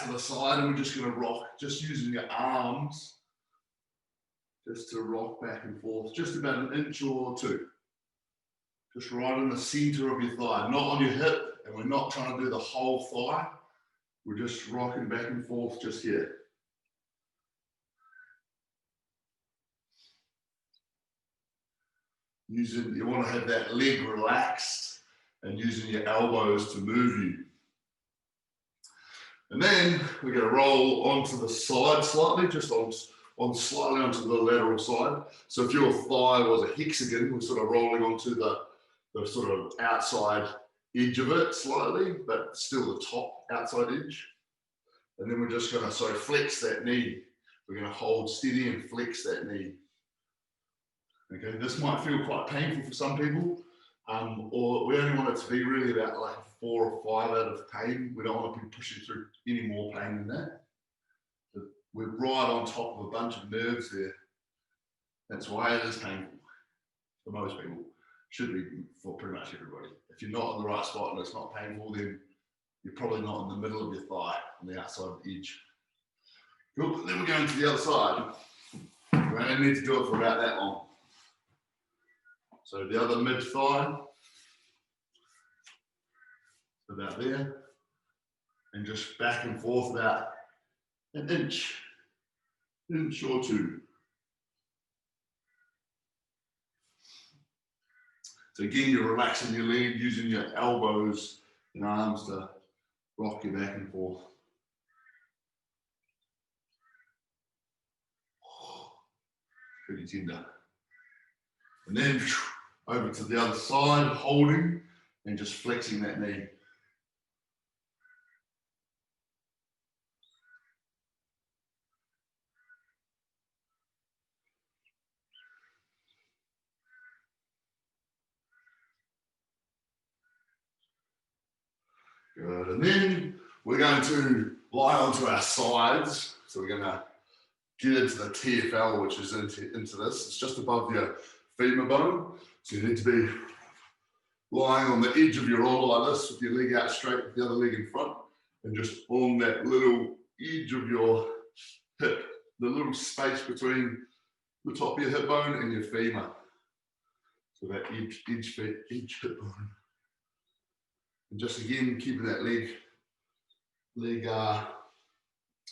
to the side, and we're just going to rock, just using your arms, just to rock back and forth, just about an inch or two. Just right in the center of your thigh, not on your hip, and we're not trying to do the whole thigh. We're just rocking back and forth just here. You want to have that leg relaxed and using your elbows to move you. And then we're going to roll onto the side slightly, just slightly onto the lateral side. So if your thigh was a hexagon, we're sort of rolling onto the sort of outside edge of it slightly, but still the top outside edge. And then we're just going to flex that knee. We're going to hold steady and flex that knee. Okay, this might feel quite painful for some people, or we only want it to be really about like 4 or 5 out of pain. We don't want to be pushing through any more pain than that. But we're right on top of a bunch of nerves there. That's why it is painful for most people. Should be for pretty much everybody. If you're not in the right spot and it's not painful, then you're probably not in the middle of your thigh, on the outside of the edge. Cool. Then we're going to the other side. We only need to do it for about that long. So the other mid thigh, about there, and just back and forth about an inch or two. So again, you're relaxing your leg, using your elbows and arms to rock you back and forth. Pretty tender. And then over to the other side, holding and just flexing that knee. Good, and then we're going to lie onto our sides. So we're going to get into the TFL, which is into this. It's just above your femur bone. So you need to be lying on the edge of your roller like this, with your leg out straight, with the other leg in front, and just on that little edge of your hip, the little space between the top of your hip bone and your femur. So that edge hip bone. And just again, keeping that leg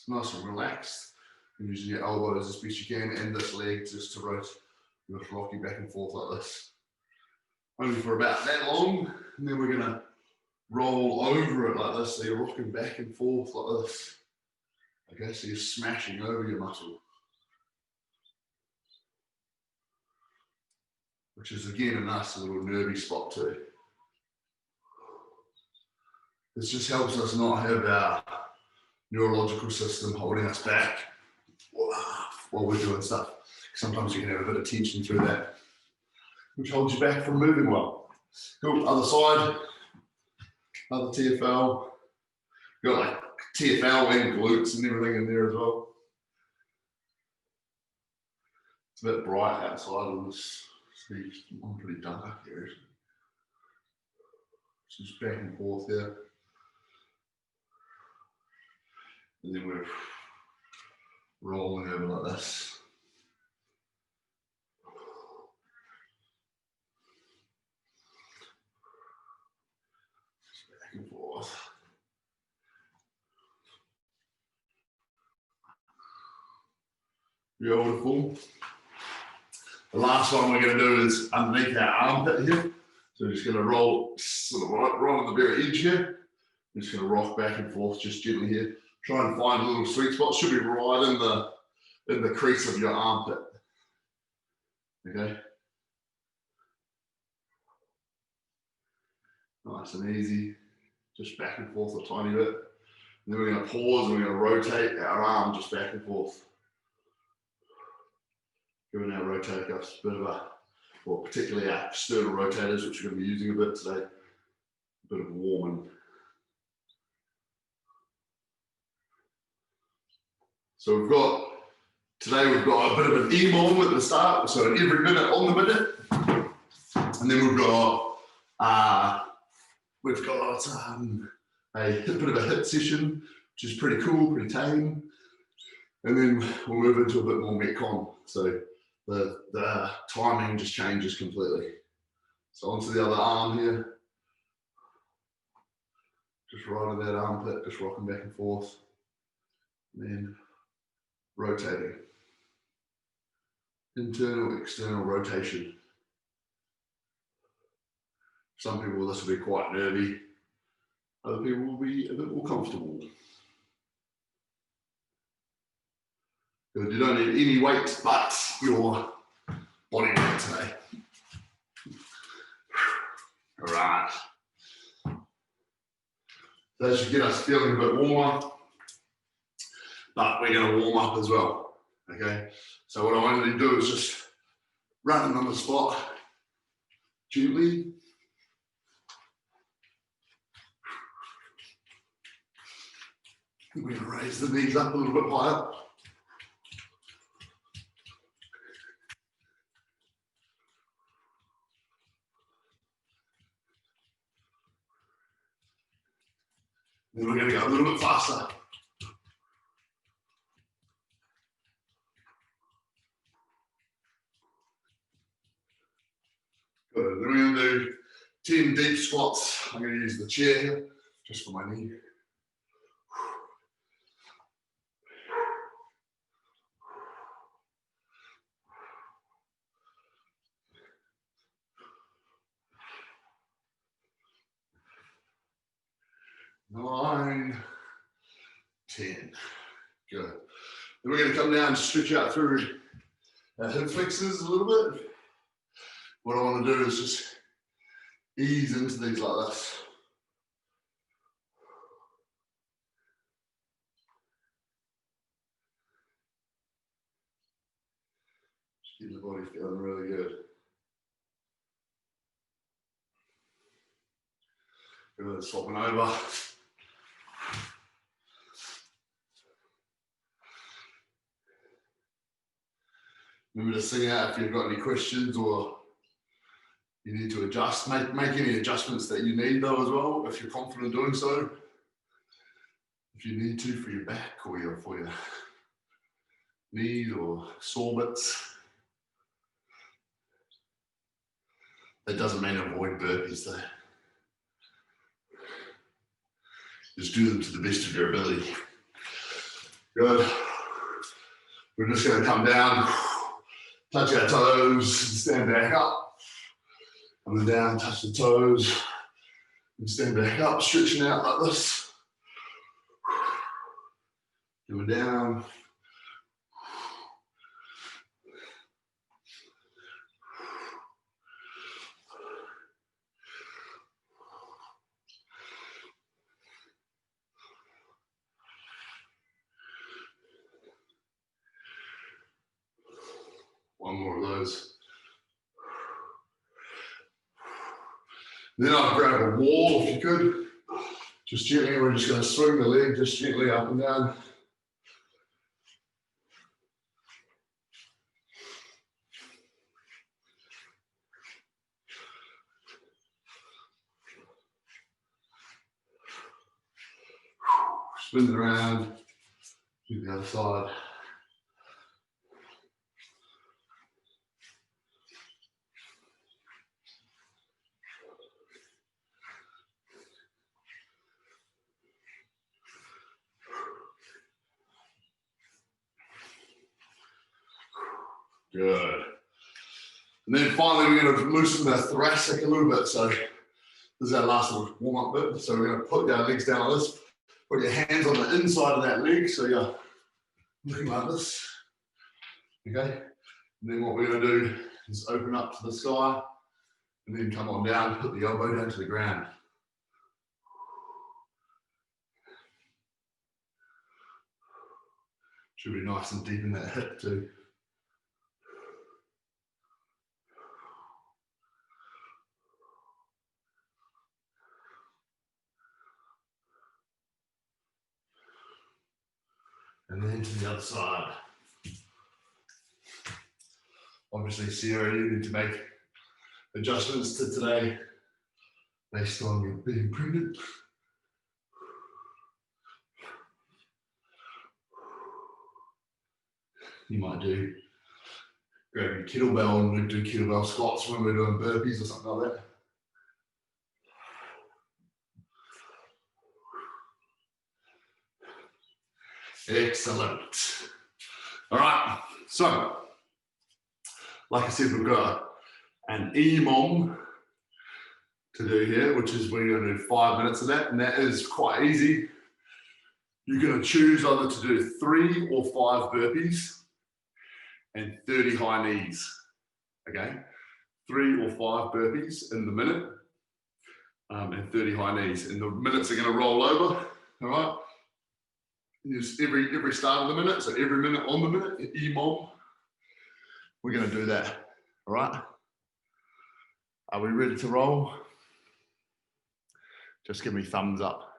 nice and relaxed, and using your elbows as best you can, and this leg just to rock you back and forth like this. Only for about that long, and then we're going to roll over it like this, so you're rocking back and forth like this. Okay, so you're smashing over your muscle. Which is again a nice little nervy spot too. This just helps us not have our neurological system holding us back while we're doing stuff. Sometimes you can have a bit of tension through that, which holds you back from moving well. Cool, other side, other TFL. You've got like TFL and glutes and everything in there as well. It's a bit bright outside on this stage. I'm pretty dark up here actually. Just back and forth there. And then we're rolling over like this. Just back and forth. Beautiful. The last one we're going to do is underneath our armpit here. So we're just going to roll sort of right on the very edge here. We're just going to rock back and forth just gently here. Try and find a little sweet spot. Should be right in the crease of your armpit. Okay. Nice and easy. Just back and forth a tiny bit. And then we're going to pause and we're going to rotate our arm just back and forth. Giving our rotator cuffs a bit of well, particularly our sternal rotators, which we're going to be using a bit today, a bit of warming. So today we've got a bit of an EMOM at the start, so every minute on the minute. And then we've got a bit of a HIIT session which is pretty cool, pretty tame. And then we'll move into a bit more MetCon. So the timing just changes completely. So onto the other arm here. Just right on that armpit, just rocking back and forth. And then rotating. Internal, external rotation. Some people, this will be quite nervy. Other people will be a bit more comfortable. Good. You don't need any weight but your body weight today. All right. That should get us feeling a bit warmer, but we're going to warm up as well. Okay. So what I want you to do is just run on the spot gently. We're going to raise the knees up a little bit higher. Then we're going to go a little bit faster. Good. Then we're going to do 10 deep squats. I'm going to use the chair here just for my knee. Nine, 10. Good. Then we're going to come down and stretch out through our hip flexors a little bit. What I want to do is just ease into these like this. Just get the body feeling really good. Good, swapping over. Remember to sing out if you've got any questions or you need to adjust. Make any adjustments that you need though as well, if you're confident doing so. If you need to for your back or for your knees or sore bits. That doesn't mean avoid burpees though. Just do them to the best of your ability. Good. We're just going to come down, touch our toes, stand back up. Coming down, touch the toes, and stand back up, stretching out like this. Coming down. One more of those. Then I'll grab a wall if you could. Just gently, we're just going to swing the leg just gently up and down. Spin it around, do the other side. Good. And then finally, we're going to loosen the thoracic a little bit. So this is our last little warm-up bit. So we're going to put our legs down like this. Put your hands on the inside of that leg. So you're looking like this. Okay. And then what we're going to do is open up to the sky and then come on down, put the elbow down to the ground. Should be nice and deep in that hip too. And then to the other side. Obviously, Sarah, you need to make adjustments to today based on you being pregnant. you might do, grab your kettlebell and we do kettlebell squats when we're doing burpees or something like that. Excellent. All right, so like I said, we've got an EMOM to do here, which is we're going to do 5 minutes of that, and that is quite easy. You're going to choose either to do 3 or 5 burpees and 30 high knees, okay? 3 or 5 burpees in the minute and 30 high knees. And the minutes are going to roll over, all right? Just every start of the minute, so every minute on the minute, EMOM, we're going to do that, all right? Are we ready to roll? Just give me thumbs up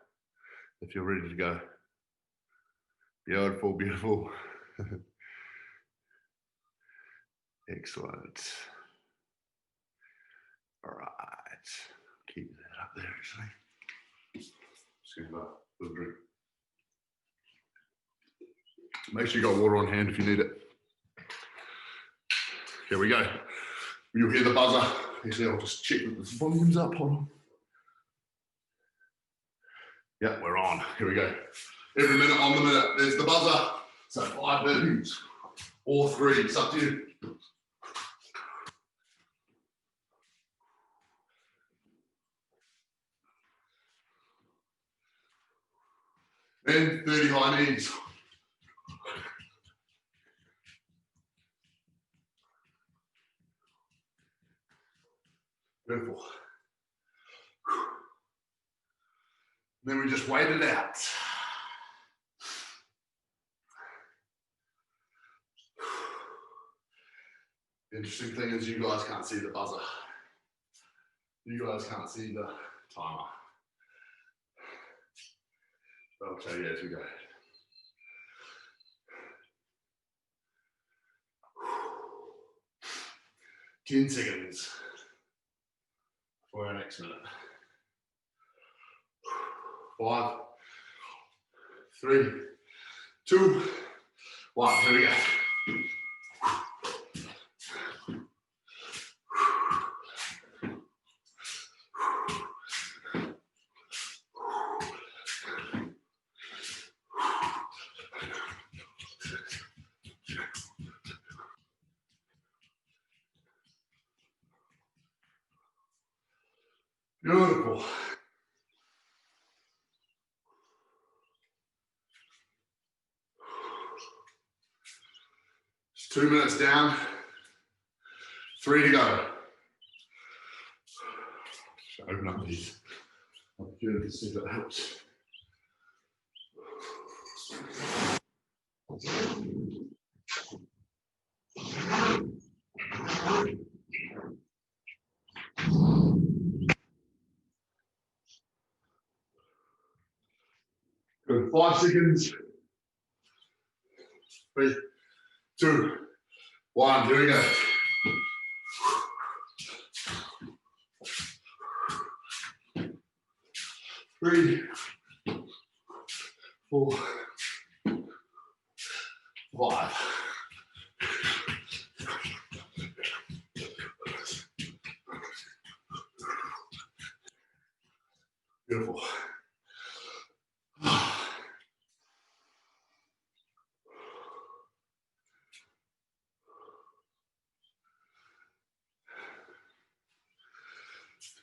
if you're ready to go. Beautiful, beautiful. Excellent. All right, keep that up there actually. Just gonna have a little drink. Make sure you got water on hand if you need it. Here we go. You'll hear the buzzer. Actually, I'll just check that the volume's up. Hold on. Yeah, we're on. Here we go. Every minute on the minute, there's the buzzer. So 5 burpees or 3, it's up to you. And 30 high knees. Beautiful. Then we just wait it out. The interesting thing is you guys can't see the buzzer. You guys can't see the timer. But I'll tell you as we go. Ten seconds for our next minute. 5, 3, 2, 1. Here we go. Beautiful. Just 2 minutes down, 3 to go. Just open up these. Up here to see if it helps. Good. 5 seconds. 3, 2, 1. Here we go. 3, 4, 5. Beautiful.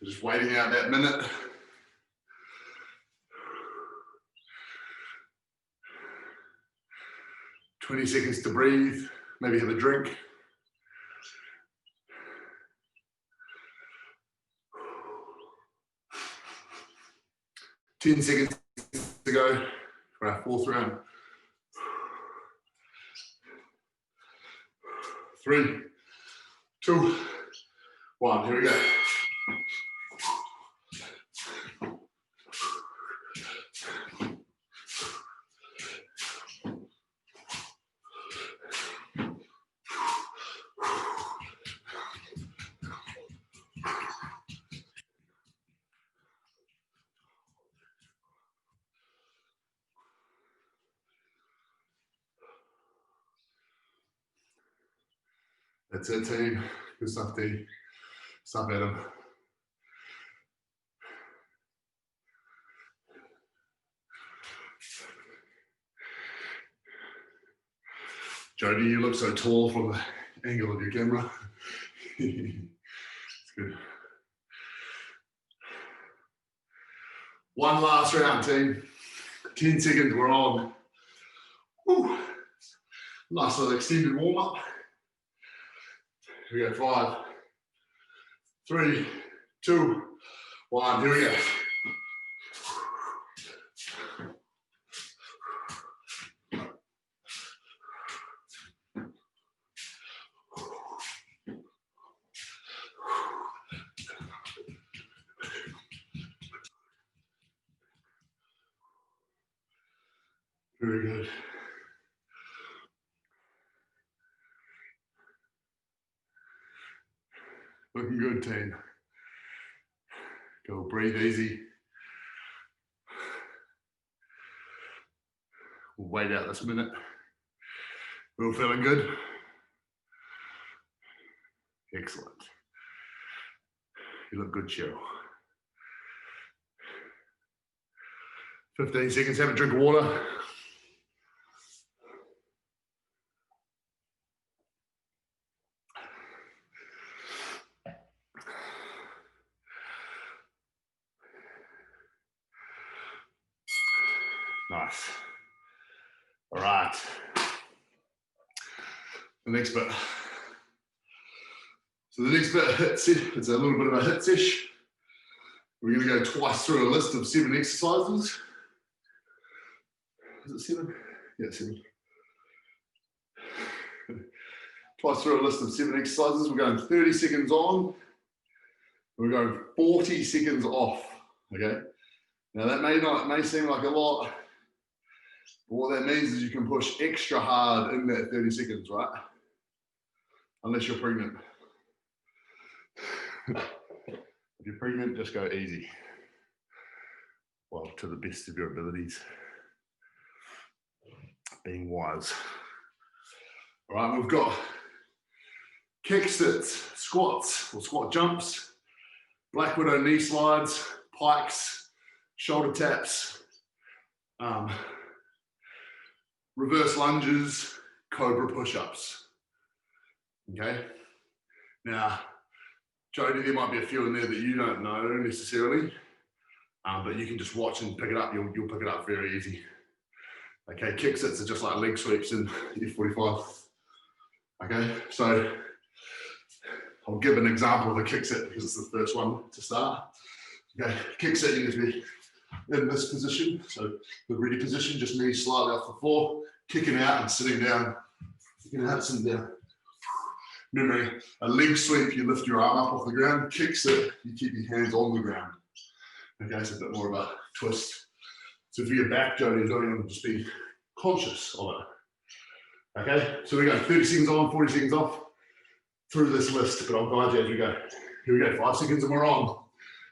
Just waiting out that minute. "20 seconds to breathe, maybe have a drink. "10 seconds to go for our 4th round. 3, 2, 1. Here we go. That's it, team. Good stuff, D. Stop, Adam. Jody, you look so tall from the angle of your camera. It's good. One last round, team. 10 seconds, we're on. Woo. Nice little extended warm up. Here we go, 5, 3, 2, 1. Here we go. Very good. Looking good, team. Go breathe easy. We'll wait out this minute. We're all feeling good? Excellent. You look good, Cheryl. 15 seconds, have a drink of water. Nice. All right. The next bit. So the next bit, it's a little bit of a HIIT sesh. We're going to go twice through a list of 7 exercises. Is it 7? Yeah, 7. Twice through a list of 7 exercises. We're going 30 seconds on. We're going 40 seconds off. Okay. Now that may seem like a lot, but what that means is you can push extra hard in that 30 seconds, right? Unless you're pregnant. If you're pregnant, just go easy. Well, to the best of your abilities. Being wise. All right, we've got kick sits, squats or squat jumps, black widow knee slides, pikes, shoulder taps, reverse lunges, cobra push ups. Okay. Now, Jody, there might be a few in there that you don't know necessarily, but you can just watch and pick it up. You'll pick it up very easy. Okay, kick sits are just like leg sweeps in F45. Okay, so I'll give an example of a kick sit because it's the first one to start. Okay, kick sit, you need to be in this position. So the ready position, just knees slightly off the floor, kicking out and sitting down. Kicking out, sitting down. Remember, a leg sweep, you lift your arm up off the ground. Kick sit, you keep your hands on the ground. Okay, it's a bit more of a twist. So for your back, Jody, you want to just be conscious of it. Okay, so we go 30 seconds on, 40 seconds off through this list, but I'll guide you as we go. Here we go, 5 seconds and we're on.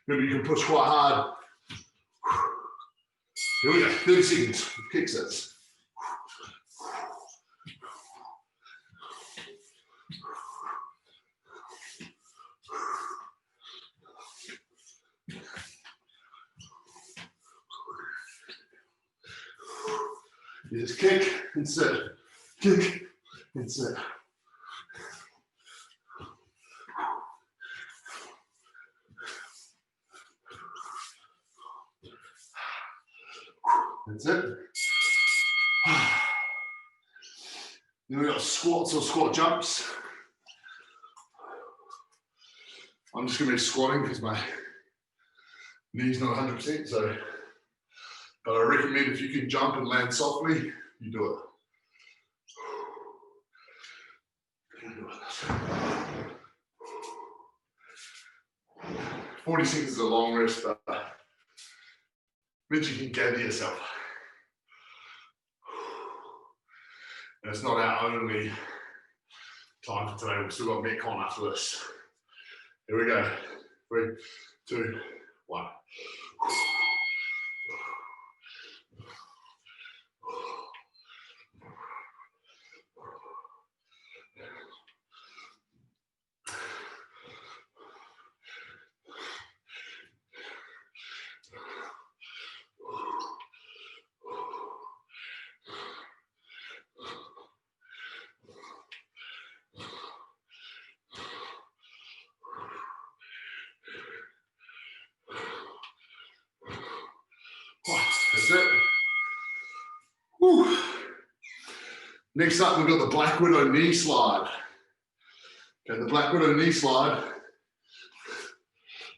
Remember, you can push quite hard. Here we go, 30 seconds of kick sits. You just kick and sit, kick and sit. That's it. Then we've got squats or squat jumps. I'm just going to be squatting because my knee's not 100%, so. But I recommend if you can jump and land softly, you do it. 40 seconds is a long rest, but means you can gather yourself. And it's not our only time for today. We've still got MetCon after this. Here we go. 3, 2, 1. Next up, we've got the Black Widow knee slide. Okay, the Black Widow knee slide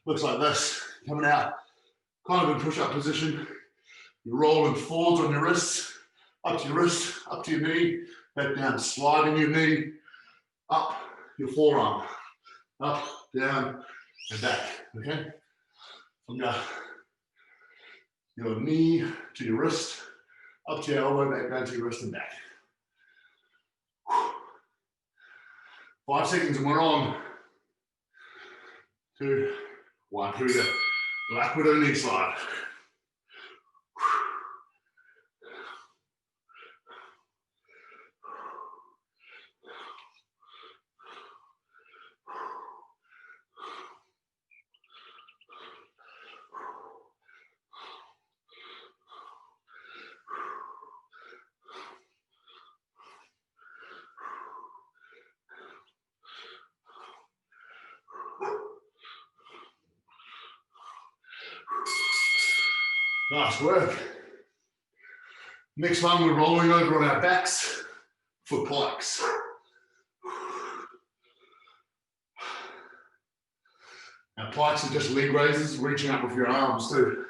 looks like this, coming out kind of in push-up position. You're rolling forwards on your wrists, up to your wrist, up to your knee, back down, sliding your knee, up your forearm, up, down, and back, okay? From your knee to your wrist, up to your elbow, back down to your wrist and back. 5 seconds and we're on. 2, 1, here we go. Black Widow knee slide. Nice work. Next one, we're rolling over on our backs for Pikes. Now, Pikes are just leg raises, reaching up with your arms too.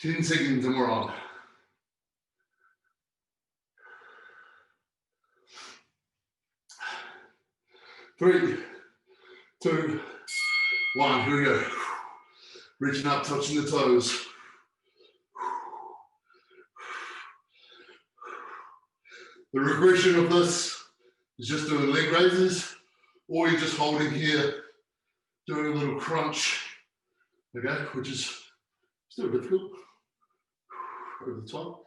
Ten seconds and we're on. 3, 2, 1, here we go. Reaching up, touching the toes. The regression of this is just doing leg raises, or you're just holding here, doing a little crunch, okay, which is still difficult. Over the top.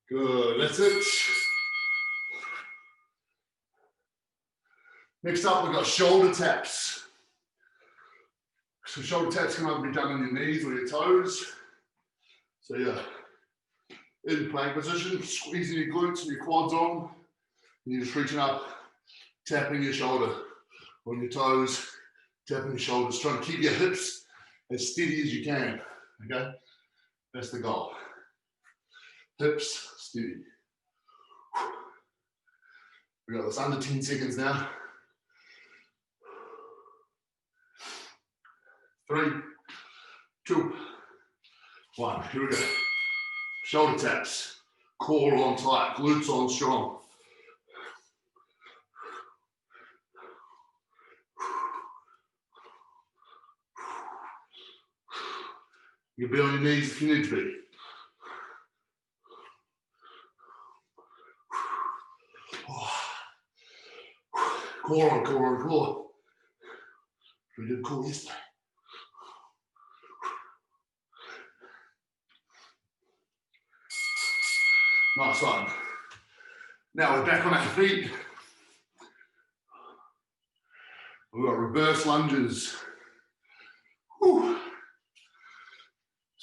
Good, that's it. Next up, we've got shoulder taps. So shoulder taps can either be done on your knees or your toes. So yeah, in plank position, squeezing your glutes and your quads on, and you're just reaching up, tapping your shoulder on your toes, tapping your shoulders, trying to keep your hips as steady as you can, okay? That's the goal. Hips steady. We got this under 10 seconds now. 3, 2, 1, here we go. Shoulder taps, core on tight, glutes on strong. You can be on your knees if you need to be. Core on core on core. We did core yesterday. Nice one. Now we're back on our feet. We've got reverse lunges. Whew.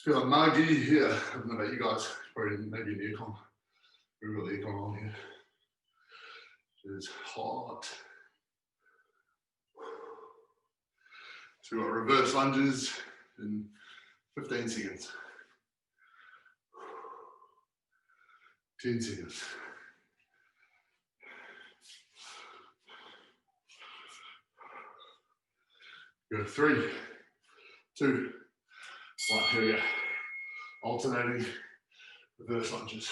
Feel like muggy here. I don't know about you guys, probably maybe an aircon. We've got the aircon on here. It's hot. So we've got reverse lunges in 15 seconds. 10 seconds. Go 3, 2, 1, here we go. Alternating reverse lunges.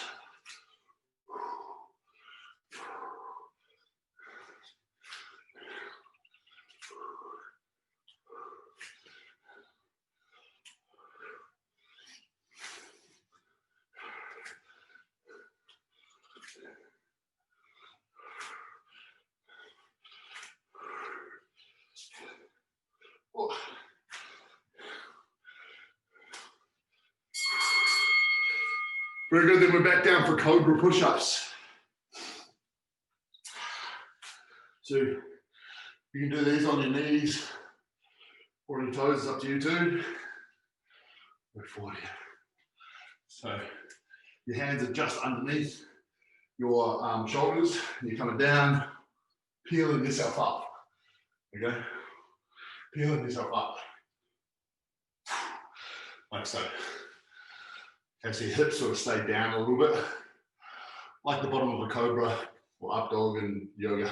Very good, then we're back down for Cobra Push Ups. So you can do these on your knees Or on your toes, it's up to you too. Go forward here. So your hands are just underneath your shoulders, and you're coming down, peeling yourself up. Okay? Peeling yourself up. Like so. Okay, so your hips sort of stay down a little bit, like the bottom of a cobra or up dog in yoga.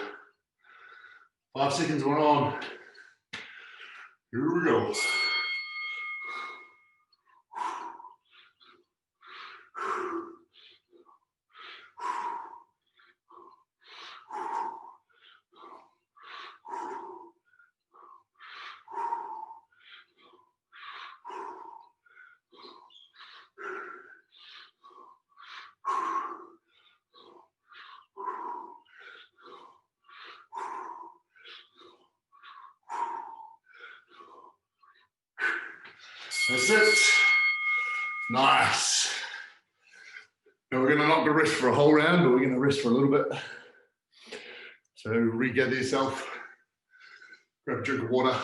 5 seconds, we're on. Here we go. That's it. Nice. Now we're going to not rest for a whole round, but we're going to rest for a little bit. So regather yourself, grab a drink of water,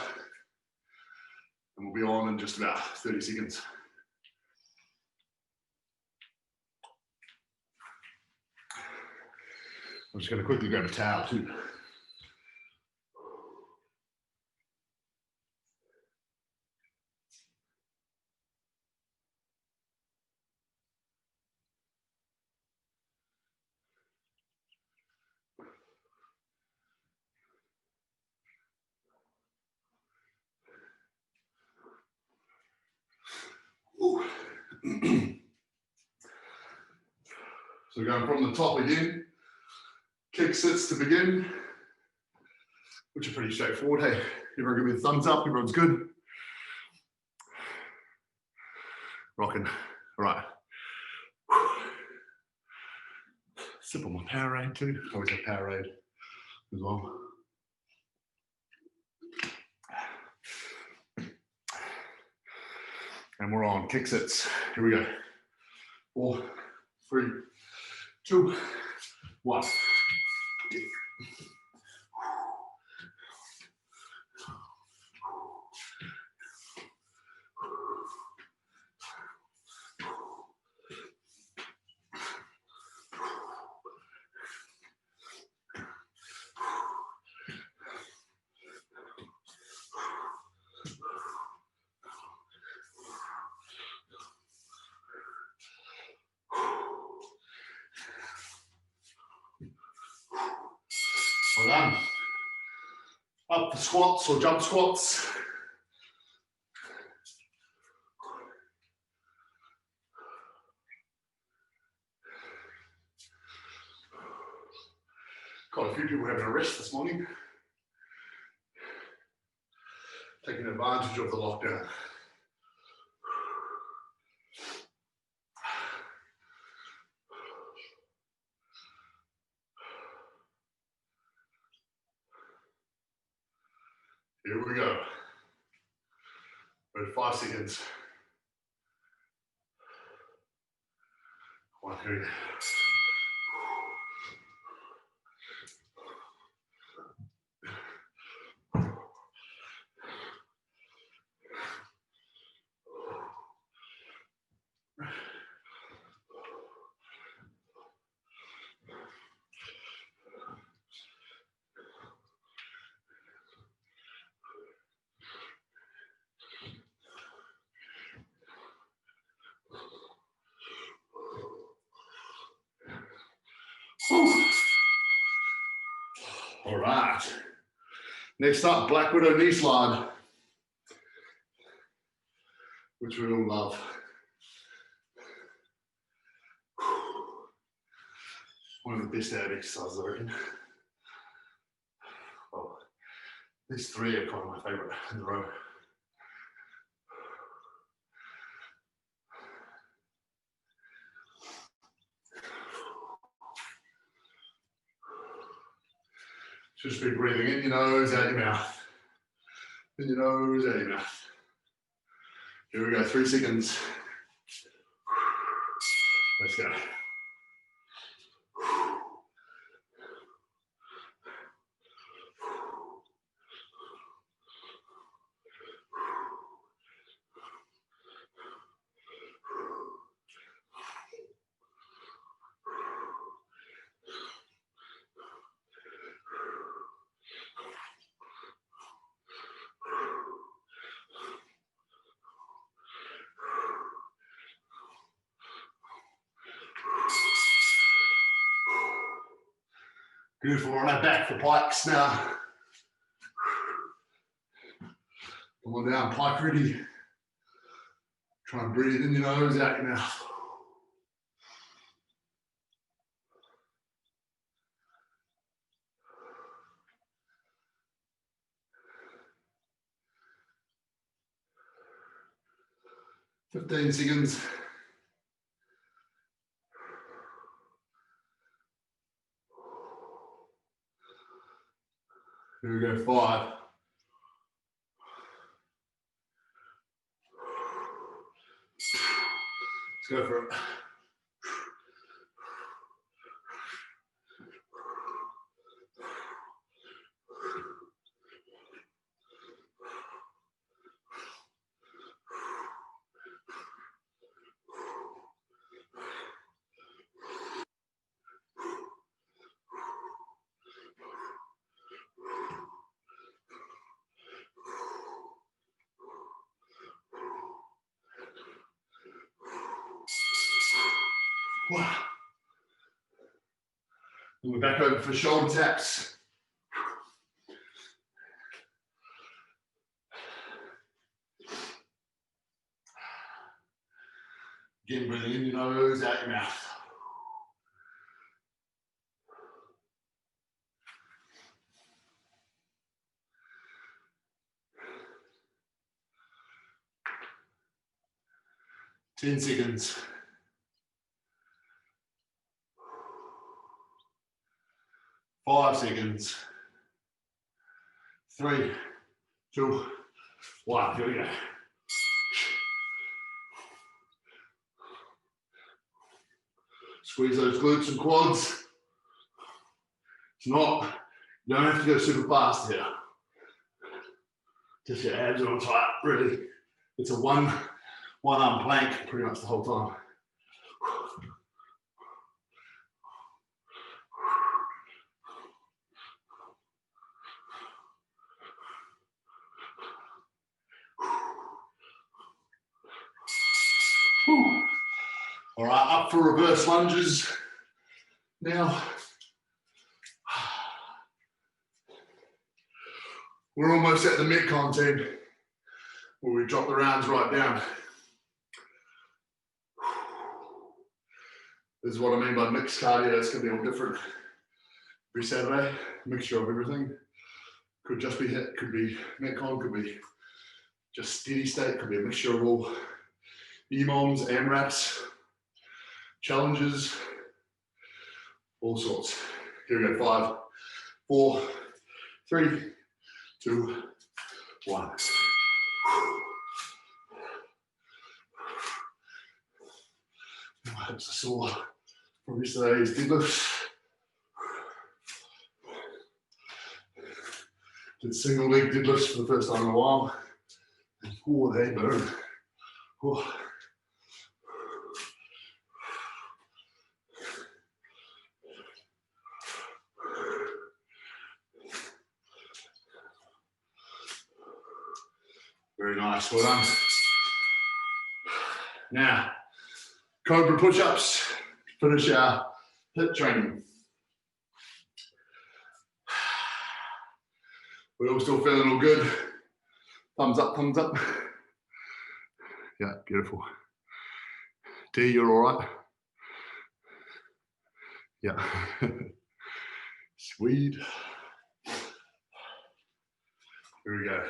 and we'll be on in just about 30 seconds. I'm just going to quickly grab a towel too. So going from the top again, kick sits to begin, which are pretty straightforward. Hey, everyone give me a thumbs up, everyone's good. Rocking, all right. Sip on my Powerade too. I always have Powerade as well. And we're on kick sits. Here we go. 4, 3, 2, 1. Well done. Up for squats or jump squats. Got a few people having a rest this morning, taking advantage of the lockdown. Here we go. About 5 seconds. 1, 2. All right. Next up, Black Widow knee slide, which we all love. One of the best ab exercises, I reckon. Well, these 3 are kind of my favorite in a row. Just be breathing in your nose, out your mouth. In your nose, out your mouth. Here we go, 3 seconds. Let's go. Beautiful. On our back for Pikes now. Come on down, pike ready. Try and breathe in your nose, out your mouth. Fifteen seconds. Here we go, 5. Let's go for it. Wow. And we're back over for shoulder taps. Again, breathing in your nose, out your mouth. Ten seconds. 5 seconds. 3, 2, 1. Here we go. Squeeze those glutes and quads. It's not, you don't have to go super fast here. Just your abs are on tight, really. It's a one arm plank pretty much the whole time. All right, up for reverse lunges now. We're almost at the MetCon team, where we drop the rounds right down. This is what I mean by mixed cardio. It's going to be all different every Saturday, mixture of everything. Could just be HIIT, could be MetCon, could be just steady state, could be a mixture of all EMOMs, AMRAPs, challenges, all sorts. Here we go, 5, 4, 3, 2, 1. My hips are sore from yesterday's deadlifts. Did single leg deadlifts for the first time in a while. And oh, they burn. Oh. Very nice, well done. Now, Cobra Push Ups, finish our HIIT training. We're all still feeling all good. Thumbs up, thumbs up. Yeah, beautiful. D, you're all right? Yeah. Sweet. Here we go.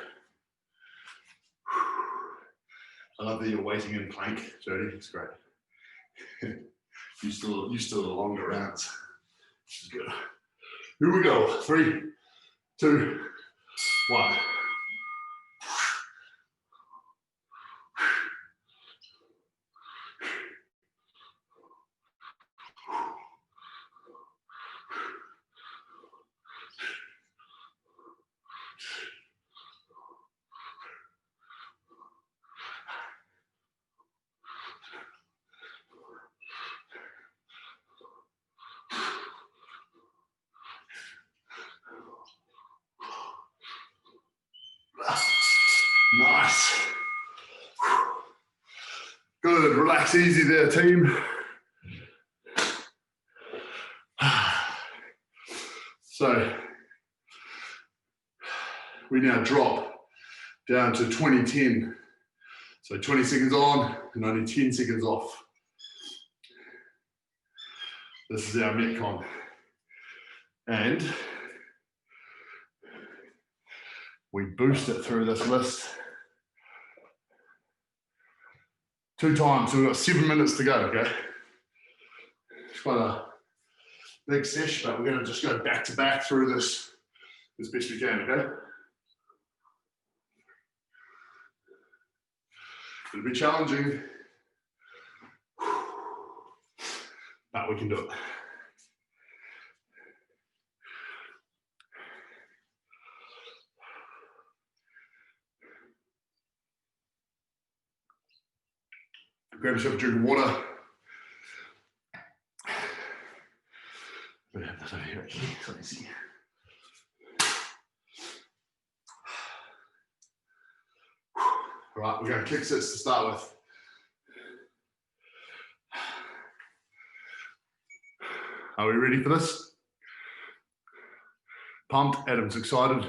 I love that you're waiting in plank, Jody. It's great. you still the longer rounds, which is good. Here we go. 3, 2, 1. Nice. Good, relax easy there, team. So we now drop down to 20-10. So 20 seconds on and only 10 seconds off. This is our MetCon. And we boost it through this list 2 times. So we've got 7 minutes to go, okay? It's quite a big sesh, but we're gonna just go back to back through this as best we can, okay? It'll be challenging, but we can do it. Grab yourself a drink of water. We have that over here actually, so let me see. All right, we're going to kick sits to start with. Are we ready for this? Pumped? Adam's excited.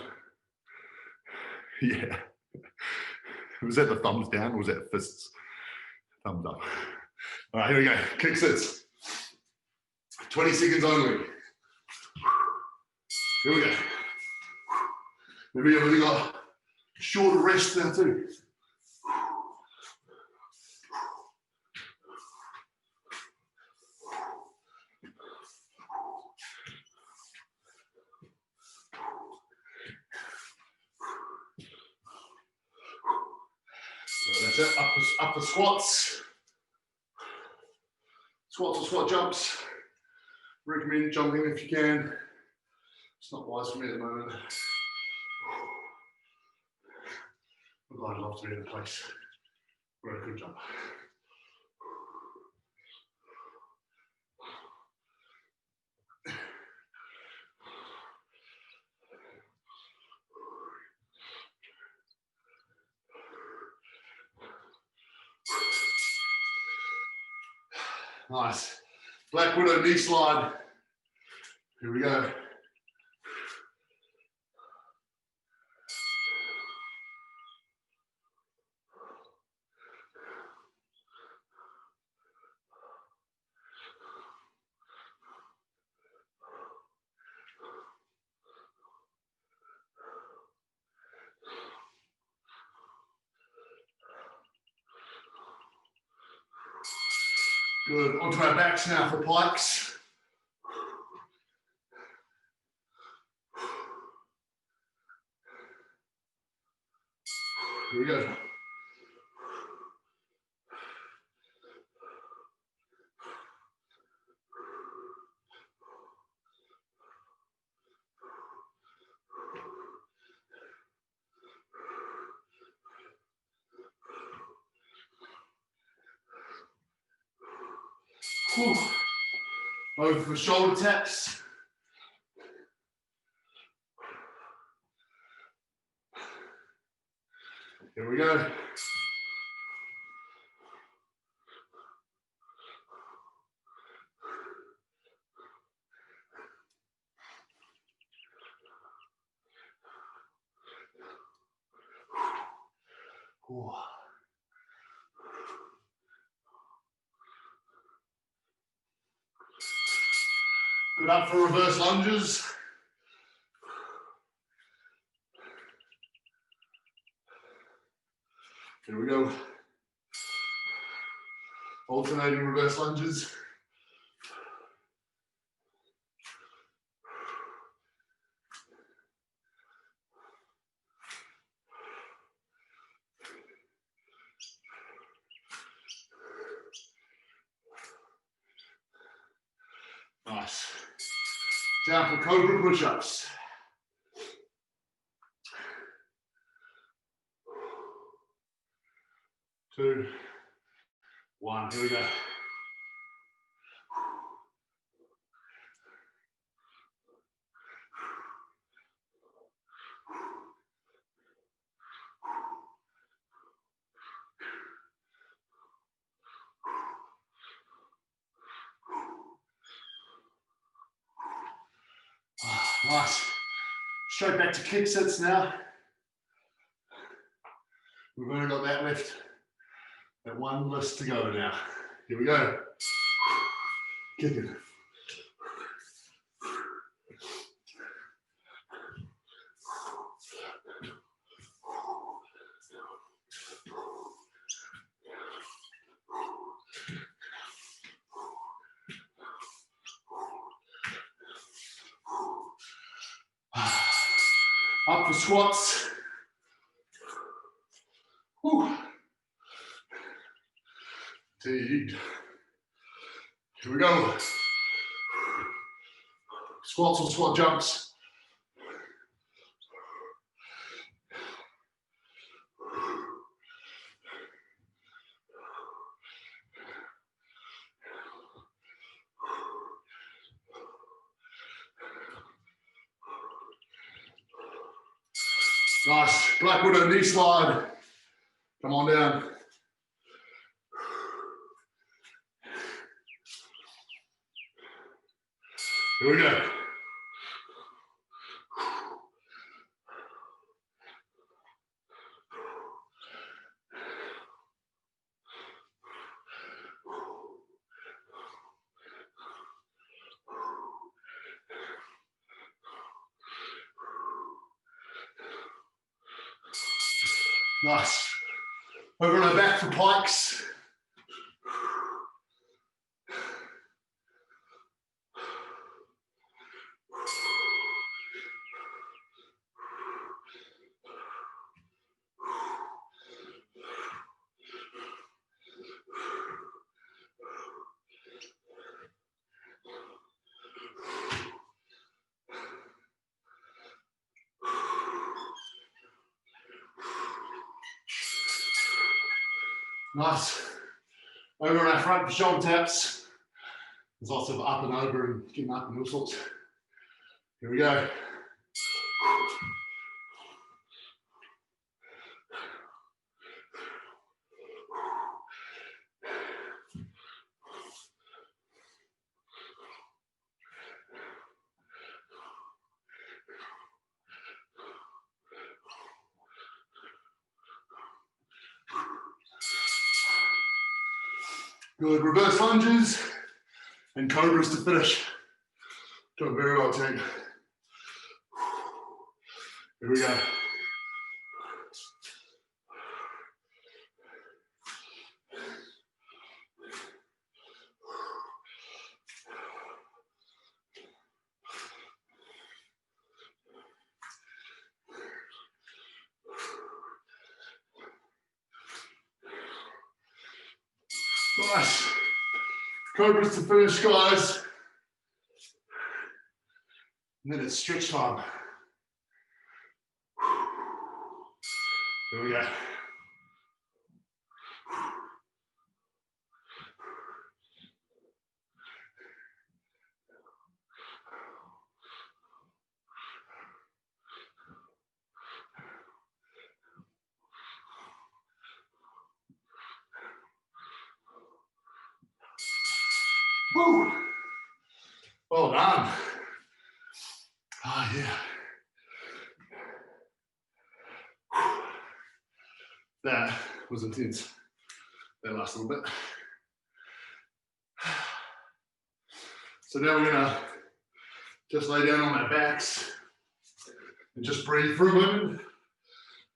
Yeah. Was that the thumbs down or was that fists? Thumbs up. All right, here we go. Kick sits. 20 seconds only. Here we go. Maybe you've only got shorter rest now too. So that's it. Upper squats. Squats or squat jumps. Recommend jumping if you can. It's not wise for me at the moment. I'd love to be in a place where I could jump. Nice. Black Widow knee slide. Here we go. Good. Onto our backs now for Pikes. Here we go. Whew. Over for shoulder taps. Here we go. Whew. Good, up for reverse lunges. Here we go. Alternating reverse lunges. Nice. Down for Cobra Push Ups. Two, one, here we go. Nice. Straight back to kick sits now. We've only got that left. That one list to go now. Here we go. Kicking. Up for squats. Whew. Here we go. Squats or squat jumps. Nice. Black widow knee slide. Come on down. Here we go. Nice. Over on our back for pikes. Nice. Over on our front for shoulder taps. There's lots of up and over and getting up and all sorts. Here we go. Good, reverse lunges and cobras to finish. Doing very well, team. Here we go. Nice. Cobras to finish, guys. And then it's stretch time. Here we go. Woo. Well done. Oh, yeah. That was intense. That last little bit. So now we're gonna just lay down on our backs and just breathe for a moment.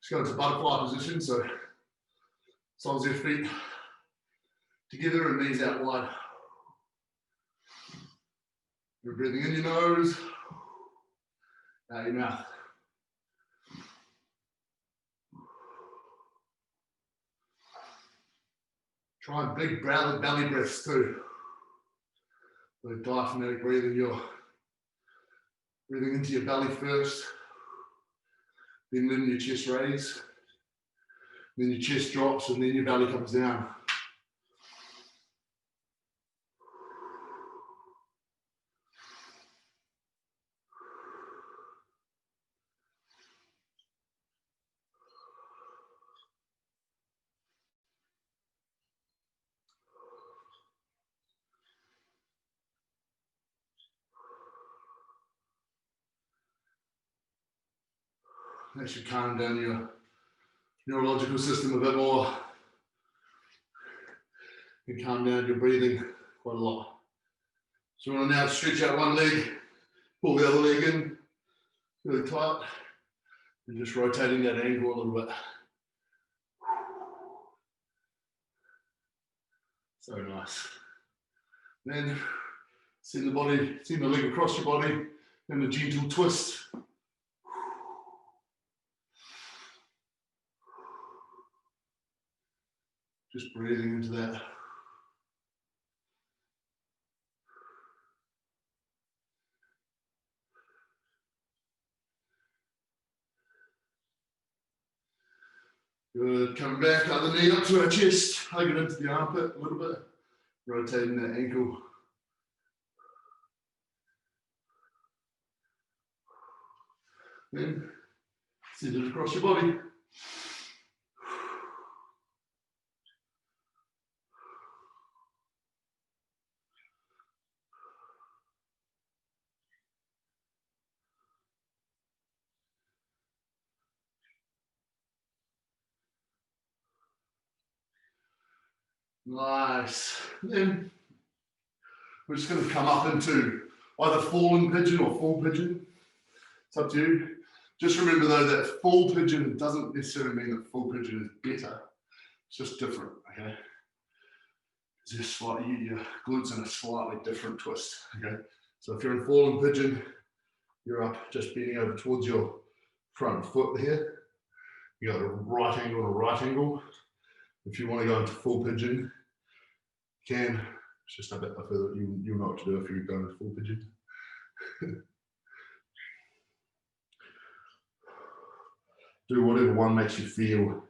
Just go into butterfly position. So soles of your feet together and knees out wide. You're breathing in your nose, out your mouth. Try big belly breaths too. With diaphragmatic breathing, you're breathing into your belly first, then letting your chest raise, then your chest drops, and then your belly comes down. That should calm down your neurological system a bit more. And calm down your breathing quite a lot. So we want to now stretch out one leg, pull the other leg in really tight, and just rotating that ankle a little bit. So nice. Then send the leg across your body, and a gentle twist. Just breathing into that. Good. Coming back, other knee up to our chest, hug it into the armpit a little bit, rotating that ankle. Then send it across your body. Nice. Then we're just going to come up into either fallen pigeon or full pigeon. It's up to you. Just remember though that full pigeon doesn't necessarily mean that full pigeon is better. It's just different, okay? It's just slightly, your glutes in a slightly different twist, okay? So if you're in fallen pigeon, you're up just bending over towards your front foot here. You got a right angle and a right angle. If you want to go into full pigeon, you can. It's just a bit further. You'll know what to do if you're going to full pigeon. Do whatever one makes you feel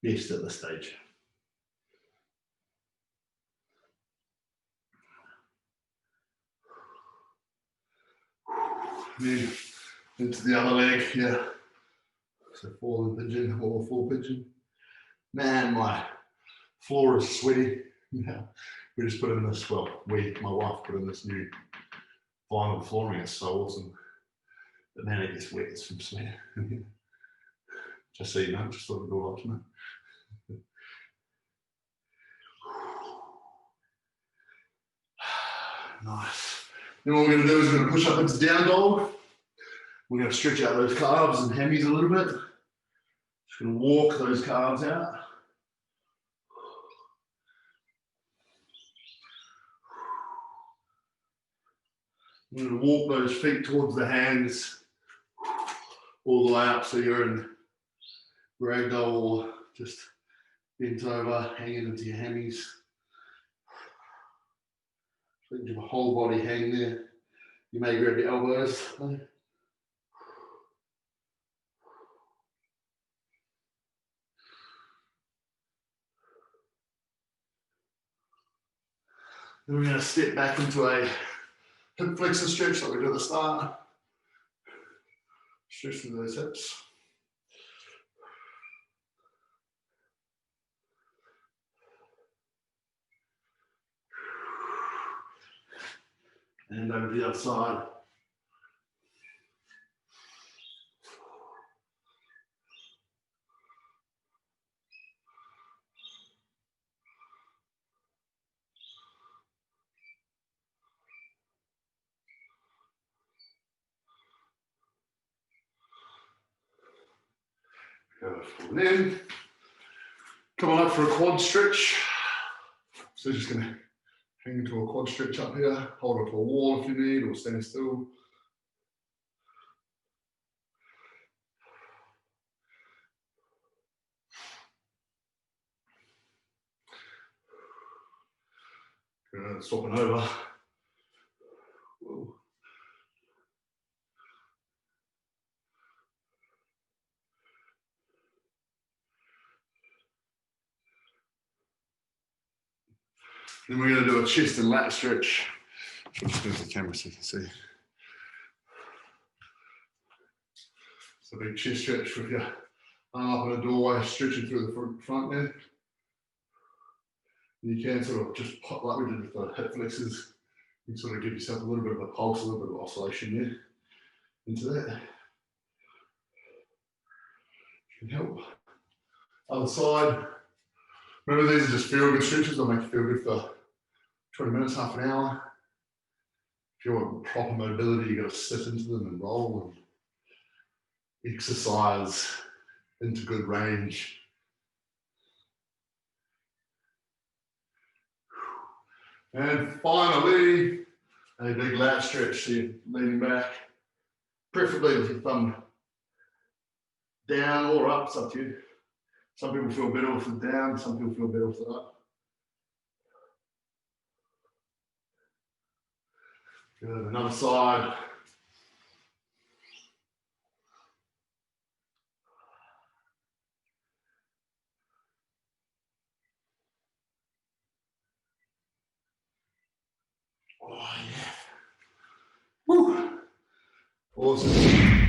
best at this stage. Then into the other leg here. So fallen pigeon or full pigeon. Man, my floor is sweaty. Yeah. We just put in this, well, my wife put in this new vinyl flooring. It's so awesome. But man, it gets wet, it's from sweat. Just so you know, just thought I'd go up to it. Nice. Then what we're going to do is we're going to push up into down dog. We're going to stretch out those calves and hammies a little bit. Just going to walk those calves out. We're going to walk those feet towards the hands all the way up so you're in ragdoll or just bent over, hanging into your hammies. So you have a whole body hang there. You may grab your elbows. Then we're going to step back into a hip flexor stretch like we did at the start. Stretch through those hips. And over to the other side. And then come on up for a quad stretch. So just going to hang into a quad stretch up here, hold onto a wall if you need, or stand still. Swapping over. Whoa. Then we're going to do a chest and lat stretch. I'll just move the camera so you can see. So a big chest stretch with your arm up in a doorway, stretching through the front there. And you can sort of just pop like we did with the hip flexors. You can sort of give yourself a little bit of a pulse, a little bit of oscillation there into that. Can help. Other side. Remember, these are just feel-good stretches. They'll make you feel good for 20 minutes, half an hour. If you want proper mobility, you've got to sit into them and roll and exercise into good range. And finally, a big lat stretch. So you're leaning back, preferably with your thumb down or up. It's up to you. Some people feel better with it down, some people feel better with it up. Good, another side. Oh yeah. Woo. Awesome.